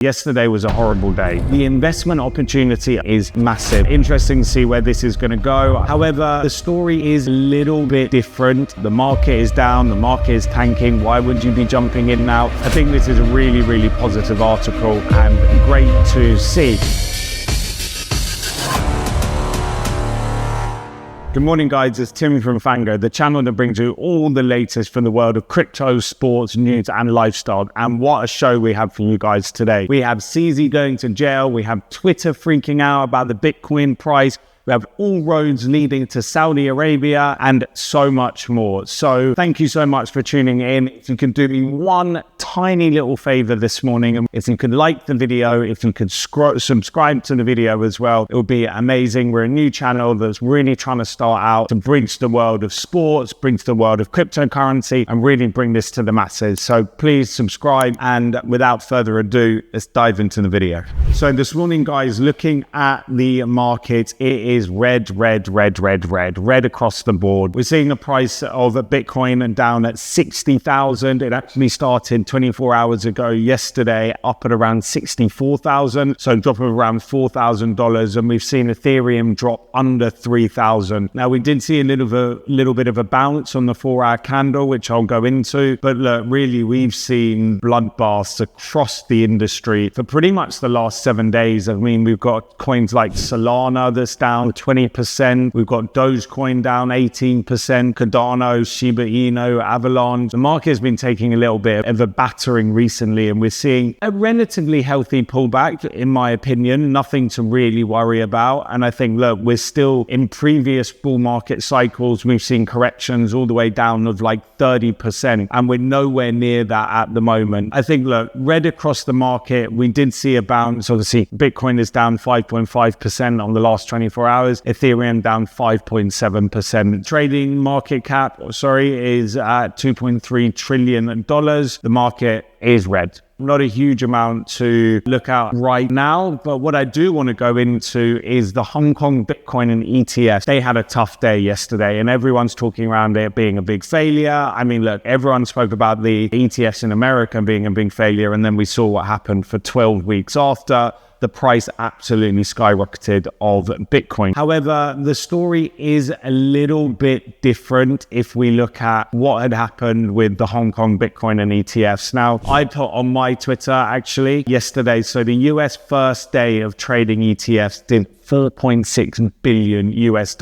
Yesterday was a horrible day. The investment opportunity is massive. Interesting to see where this is going to go. However, the story is a little bit different. The market is down, the market is tanking. Why would you be jumping in now? I think this is a really, really positive article and great to see. Good morning, guys. It's Tim from FNGO, the channel that brings you all the latest from the world of crypto, sports, news, and lifestyle. And what a show we have for you guys today. We have CZ going to jail. We have Twitter freaking out about the Bitcoin price. We have all roads leading to Saudi Arabia and so much more. So thank you so much for tuning in. If you could do me one tiny little favor this morning, and if you could like the video, if you could subscribe to the video as well, it would be amazing. We're a new channel that's really trying to start out to bridge the world of sports, bridge the world of cryptocurrency, and really bring this to the masses. So please subscribe. And without further ado, let's dive into the video. So this morning, guys, looking at the market, it is red across the board. We're seeing the price of Bitcoin down at 60,000. It actually started 24 hours ago yesterday, up at around 64,000. So a drop of around $4,000. And we've seen Ethereum drop under 3,000. Now, we did see a little bit of a bounce on the 4-hour candle, which I'll go into. But look, really, we've seen bloodbaths across the industry for pretty much the last 7 days. I mean, we've got coins like Solana that's down 20%. We've got Dogecoin down 18%, Cardano, Shiba Inu, Avalanche. The market has been taking a little bit of a battering recently, and we're seeing a relatively healthy pullback, in my opinion. Nothing to really worry about. And I think, look, we're still in previous bull market cycles. We've seen corrections all the way down of like 30%, and we're nowhere near that at the moment. I think, look, red across the market. We did see a bounce. Obviously, Bitcoin is down 5.5% on the last 24 hours. Ethereum down 5.7%. Trading market cap, is at $2.3 trillion. The market is red. Not a huge amount to look at right now, but what I do want to go into is the Hong Kong Bitcoin and ETF. They had a tough day yesterday, and everyone's talking around it being a big failure. I mean, look, everyone spoke about the ETFs in America being a big failure, and then we saw what happened for 12 weeks after. The price absolutely skyrocketed of Bitcoin. However, the story is a little bit different if we look at what had happened with the Hong Kong Bitcoin and ETFs. Now, I put on my Twitter actually yesterday, so the US first day of trading ETFs did $4.6 billion US.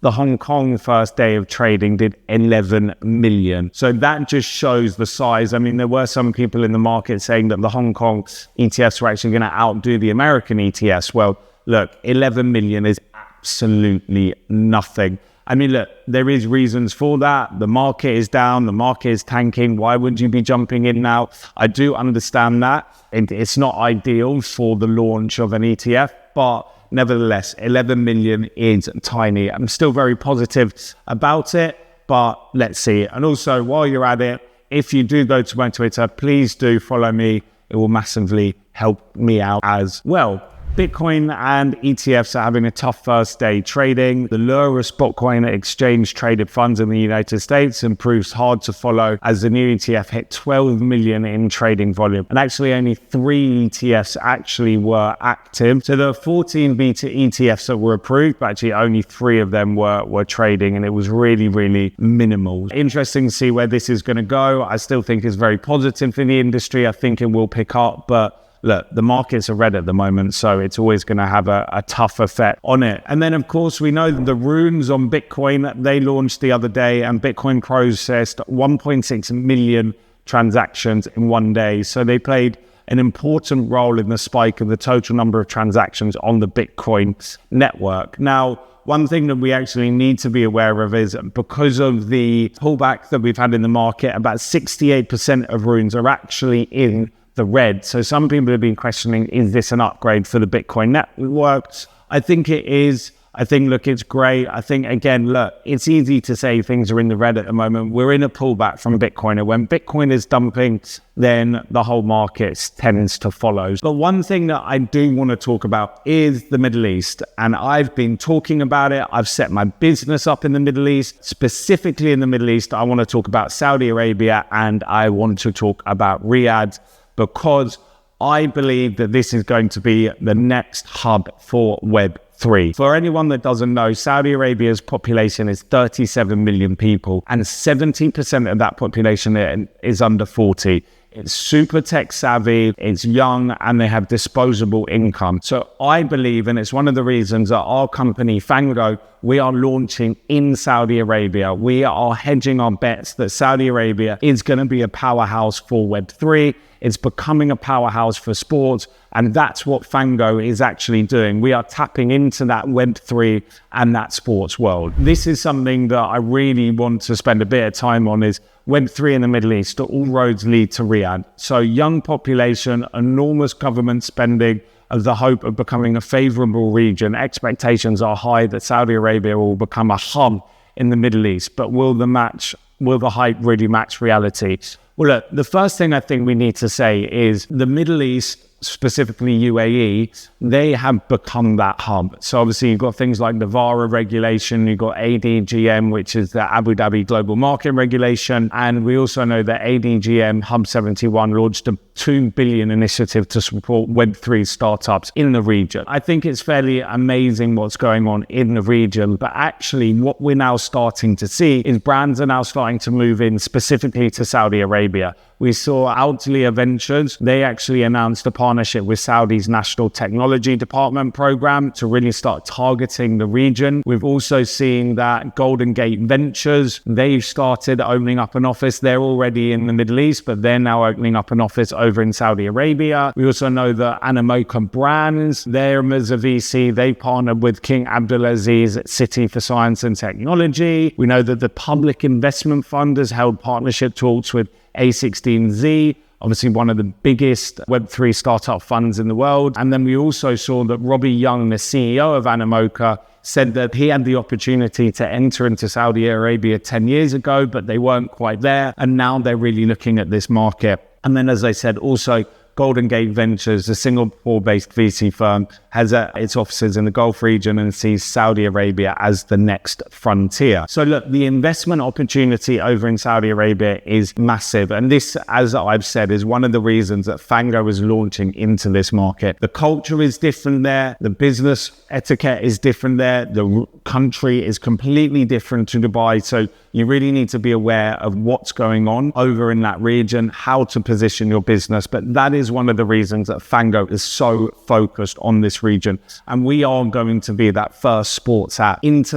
The Hong Kong first day of trading did 11 million. So that just shows the size. I mean, there were some people in the market saying that the Hong Kong ETFs were actually going to outdo the American ETFs. Well, look, 11 million is absolutely nothing. I mean, look, there is reasons for that. The market is down, the market is tanking. Why would you be jumping in now? I do understand that. It's not ideal for the launch of an ETF, but nevertheless, 11 million is tiny. I'm still very positive about it, but let's see. And also, while you're at it, if you do go to my Twitter, please do follow me. It will massively help me out as well. Bitcoin and ETFs are having a tough first day trading. The lure of spotcoin exchange traded funds in the United States proves hard to follow as the new ETF hit 12 million in trading volume. And actually only 3 ETFs actually were active. So there were 14 beta ETFs that were approved, but actually only 3 of them were trading, and it was really, really minimal. Interesting to see where this is going to go. I still think it's very positive for the industry. I think it will pick up, but look, the markets are red at the moment, so it's always going to have a tough effect on it. And then, of course, we know the runes on Bitcoin, they launched the other day, and Bitcoin processed 1.6 million transactions in one day. So they played an important role in the spike of the total number of transactions on the Bitcoin network. Now, one thing that we actually need to be aware of is because of the pullback that we've had in the market, about 68% of runes are actually in the red. So some people have been questioning, is this an upgrade for the Bitcoin network? I think it is. I think, look, it's great. I think, again, look, it's easy to say things are in the red at the moment. We're in a pullback from Bitcoin. And when Bitcoin is dumping, then the whole market tends to follow. But one thing that I do want to talk about is the Middle East. And I've been talking about it. I've set my business up in the Middle East. Specifically in the Middle East, I want to talk about Saudi Arabia and I want to talk about Riyadh, because I believe that this is going to be the next hub for Web3. For anyone that doesn't know, Saudi Arabia's population is 37 million people, and 70% of that population is under 40. It's super tech savvy, it's young, and they have disposable income. So I believe, and it's one of the reasons that our company, FNGO, we are launching in Saudi Arabia. We are hedging our bets that Saudi Arabia is going to be a powerhouse for Web3. It's becoming a powerhouse for sports. And that's what FNGO is actually doing. We are tapping into that Web3 and that sports world. This is something that I really want to spend a bit of time on, is Web3 in the Middle East. All roads lead to Riyadh. So young population, enormous government spending, of the hope of becoming a favorable region. Expectations are high that Saudi Arabia will become a hub in the Middle East. But will the hype really match reality? Well, look, the first thing I think we need to say is the Middle East, specifically UAE, they have become that hub. So obviously you've got things like the VARA regulation, you've got ADGM, which is the Abu Dhabi Global Market Regulation. And we also know that ADGM Hub 71 launched a 2 billion initiative to support Web3 startups in the region. I think it's fairly amazing what's going on in the region, but actually what we're now starting to see is brands are now starting to move in specifically to Saudi Arabia. We saw Outlier Ventures, they actually announced a partnership with Saudi's National Technology Department program to really start targeting the region. We've also seen that Golden Gate Ventures, they've started opening up an office. They're already in the Middle East, but they're now opening up an office over in Saudi Arabia. We also know that Animoca Brands, they're as a VC, they partnered with King Abdulaziz at City for Science and Technology. We know that the Public Investment Fund has held partnership talks with A16Z, obviously one of the biggest Web3 startup funds in the world. And then we also saw that Robbie Young, the CEO of Animoca, said that he had the opportunity to enter into Saudi Arabia 10 years ago, but they weren't quite there. And now they're really looking at this market. And then, as I said, also Golden Gate Ventures, a Singapore-based VC firm, has its offices in the Gulf region and sees Saudi Arabia as the next frontier. So look, the investment opportunity over in Saudi Arabia is massive. And this, as I've said, is one of the reasons that FNGO is launching into this market. The culture is different there. The business etiquette is different there. The country is completely different to Dubai. So you really need to be aware of what's going on over in that region, how to position your business. But that is one of the reasons that FNGO is so focused on this region. And we are going to be that first sports app into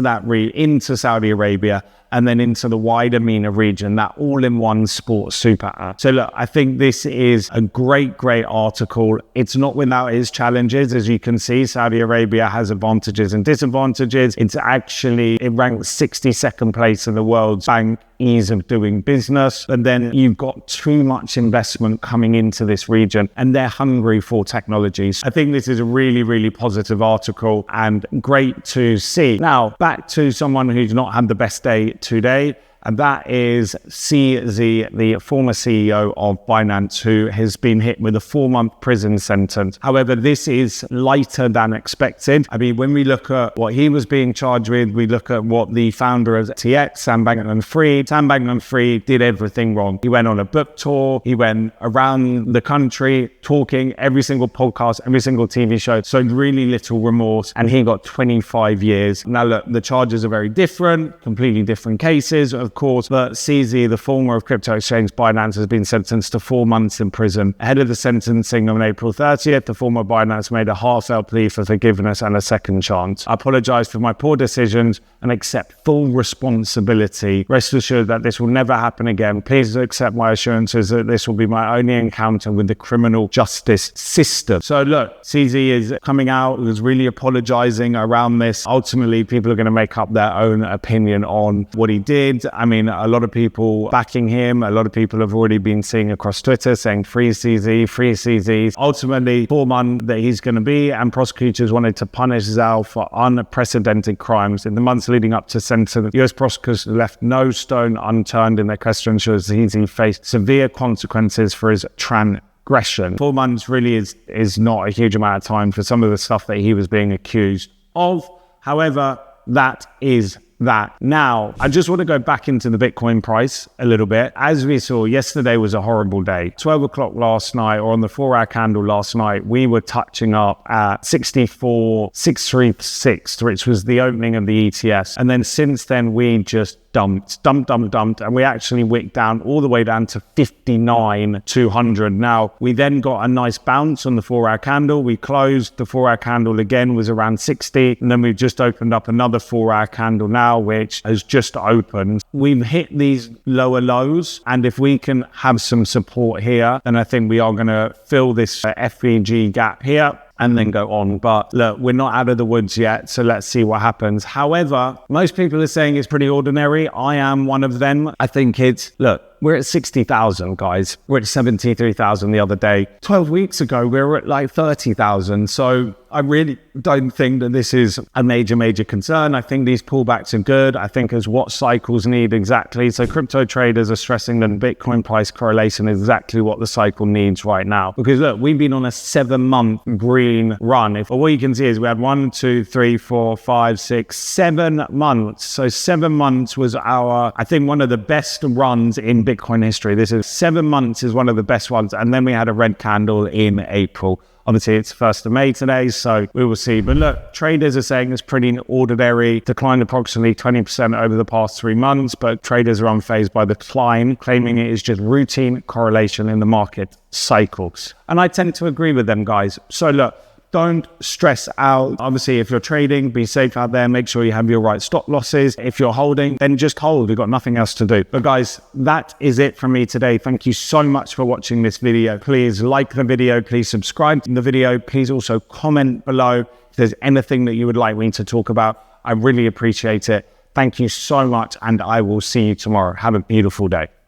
into Saudi Arabia, and then into the wider MENA region, that all-in-one sports super app. So look, I think this is a great article. It's not without its challenges. As you can see, Saudi Arabia has advantages and disadvantages. It ranks 62nd place in the world's bank ease of doing business. And then you've got too much investment coming into this region, and they're hungry for technologies. I think this is a really positive article and great to see. Now, back to someone who's not had the best day today, and that is CZ, the former CEO of Binance, who has been hit with a 4-month prison sentence. However, this is lighter than expected. I mean, when we look at what he was being charged with, we look at what the founder of TX, Sam Bankman-Fried, did everything wrong. He went on a book tour. He went around the country talking, every single podcast, every single TV show. So really little remorse. And he got 25 years. Now, look, the charges are very different, completely different cases, of course, but CZ, the former of crypto exchange Binance, has been sentenced to 4 months in prison. Ahead of the sentencing on April 30th, the former Binance made a heartfelt plea for forgiveness and a second chance. I apologize for my poor decisions and accept full responsibility. Rest assured that this will never happen again. Please accept my assurances that this will be my only encounter with the criminal justice system. So look, CZ is coming out, was really apologizing around this. Ultimately, people are going to make up their own opinion on what he did. I mean, a lot of people backing him. A lot of people have already been seeing across Twitter saying free CZ, free CZ. Ultimately, 4 months that he's going to be, and prosecutors wanted to punish Zal for unprecedented crimes. In the months leading up to sentence, US prosecutors left no stone unturned in their question to CZ faced severe consequences for his transgression. 4 months really is not a huge amount of time for some of the stuff that he was being accused of. However, that is that. Now, I just want to go back into the Bitcoin price a little bit. As we saw, yesterday was a horrible day. 12 o'clock last night, or on the 4-hour candle last night, we were touching up at 64,636, which was the opening of the ETS. And then since then, we just dumped, and we actually wicked down all the way down to 59,200. Now, we then got a nice bounce on the 4-hour candle. We closed the 4-hour candle again, was around 60, and then we've just opened up another 4-hour candle now, which has just opened. We've hit these lower lows, and if we can have some support here, then I think we are going to fill this FVG gap here and then go on. But look, we're not out of the woods yet, so let's see what happens. However, most people are saying it's pretty ordinary. I am one of them. I think it's, look, we're at 60,000, guys. We're at 73,000 the other day. 12 weeks ago, we were at like 30,000. So I really don't think that this is a major concern. I think these pullbacks are good. I think as what cycles need exactly. So crypto traders are stressing that Bitcoin price correlation is exactly what the cycle needs right now. Because look, we've been on a 7-month green run. If all you can see is we had 1, 2, 3, 4, 5, 6, 7 months. So 7 months was our, I think, one of the best runs in Bitcoin history. This is 7 months is one of the best ones. And then we had a red candle in April. Obviously, it's 1st of May today, so we will see. But look, traders are saying it's pretty ordinary, declined approximately 20% over the past 3 months, but traders are unfazed by the decline, claiming it is just routine correlation in the market cycles. And I tend to agree with them, guys. So look, don't stress out. Obviously, if you're trading, be safe out there. Make sure you have your right stop losses. If you're holding, then just hold. We've got nothing else to do. But guys, that is it from me today. Thank you so much for watching this video. Please like the video. Please subscribe to the video. Please also comment below if there's anything that you would like me to talk about. I really appreciate it. Thank you so much, and I will see you tomorrow. Have a beautiful day.